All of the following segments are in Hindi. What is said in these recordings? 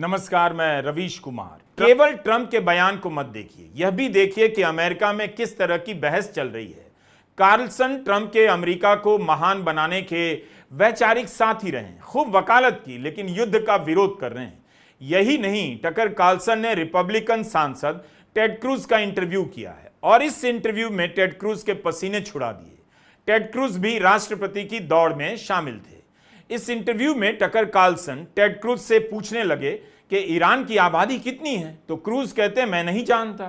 नमस्कार, मैं रवीश कुमार। केवल ट्रंप के बयान को मत देखिए, यह भी देखिए कि अमेरिका में किस तरह की बहस चल रही है। कार्लसन ट्रंप के अमेरिका को महान बनाने के वैचारिक साथी रहे, खूब वकालत की, लेकिन युद्ध का विरोध कर रहे हैं। यही नहीं, टकर कार्लसन ने रिपब्लिकन सांसद टेड क्रूज का इंटरव्यू किया है और इस इंटरव्यू में टेड क्रूज के पसीने छुड़ा दिए। टेड क्रूज भी राष्ट्रपति की दौड़ में शामिल थे। इस इंटरव्यू में टकर कार्लसन टेड क्रूज से पूछने लगे कि ईरान की आबादी कितनी है, तो क्रूज कहते हैं मैं नहीं जानता।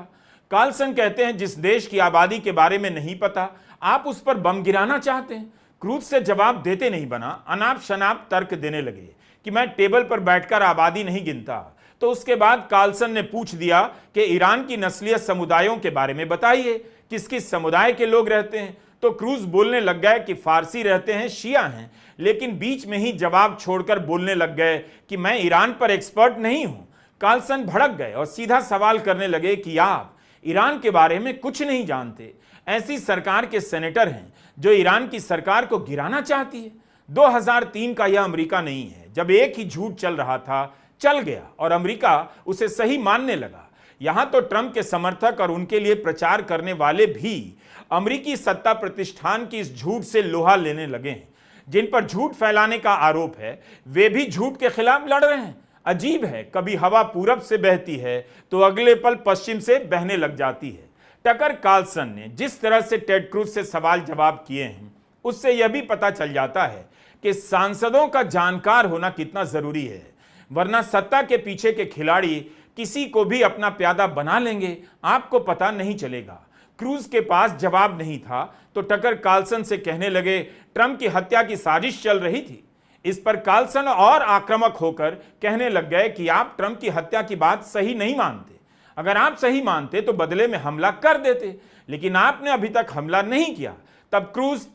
कार्लसन कहते हैं जिस देश की आबादी के बारे में नहीं पता आप उस पर बम गिराना चाहते हैं। क्रूज से जवाब देते नहीं बना, अनाप शनाप तर्क देने लगे कि मैं टेबल पर बैठकर आबादी नहीं गिनता। तो उसके बाद कार्लसन ने पूछ दिया कि ईरान की नस्लीय समुदायों के बारे में बताइए, किस किस समुदाय के लोग रहते हैं। तो क्रूज बोलने लग गए कि फारसी रहते हैं, शिया हैं, लेकिन बीच में ही जवाब छोड़कर बोलने लग गए कि मैं ईरान पर एक्सपर्ट नहीं हूं। कार्लसन भड़क गए और सीधा सवाल करने लगे कि आप ईरान के बारे में कुछ नहीं जानते। ऐसी सरकार के सेनेटर हैं जो ईरान की सरकार को गिराना चाहती है। 2003 का यह अमेरिका नहीं है जब एक ही झूठ चल रहा था, चल गया और अमेरिका उसे सही मानने लगा। यहां तो ट्रंप के समर्थक और उनके लिए प्रचार करने वाले भी अमेरिकी सत्ता प्रतिष्ठान की इस झूठ से लोहा लेने लगे हैं। जिन पर झूठ फैलाने का आरोप है वे भी झूठ के खिलाफ लड़ रहे हैं। अजीब है, कभी हवा पूरब से बहती है तो अगले पल पश्चिम से बहने लग जाती है। टकर कार्लसन ने जिस तरह से टेड क्रूज से सवाल जवाब किए हैं उससे यह भी पता चल जाता है कि सांसदों का जानकार होना कितना जरूरी है, वरना सत्ता के पीछे के खिलाड़ी किसी को भी अपना प्यादा बना लेंगे, आपको पता नहीं चलेगा। क्रूज के पास जवाब नहीं था तो टकर कार्लसन से कहने लगे ट्रंप की हत्या की साजिश चल रही थी। इस पर कार्लसन और आक्रामक होकर कहने लग गए कि आप ट्रंप की हत्या की बात सही नहीं मानते। अगर आप सही मानते तो बदले में हमला कर देते, लेकिन आपने अभी तक हमला नहीं किया। तब क्रूज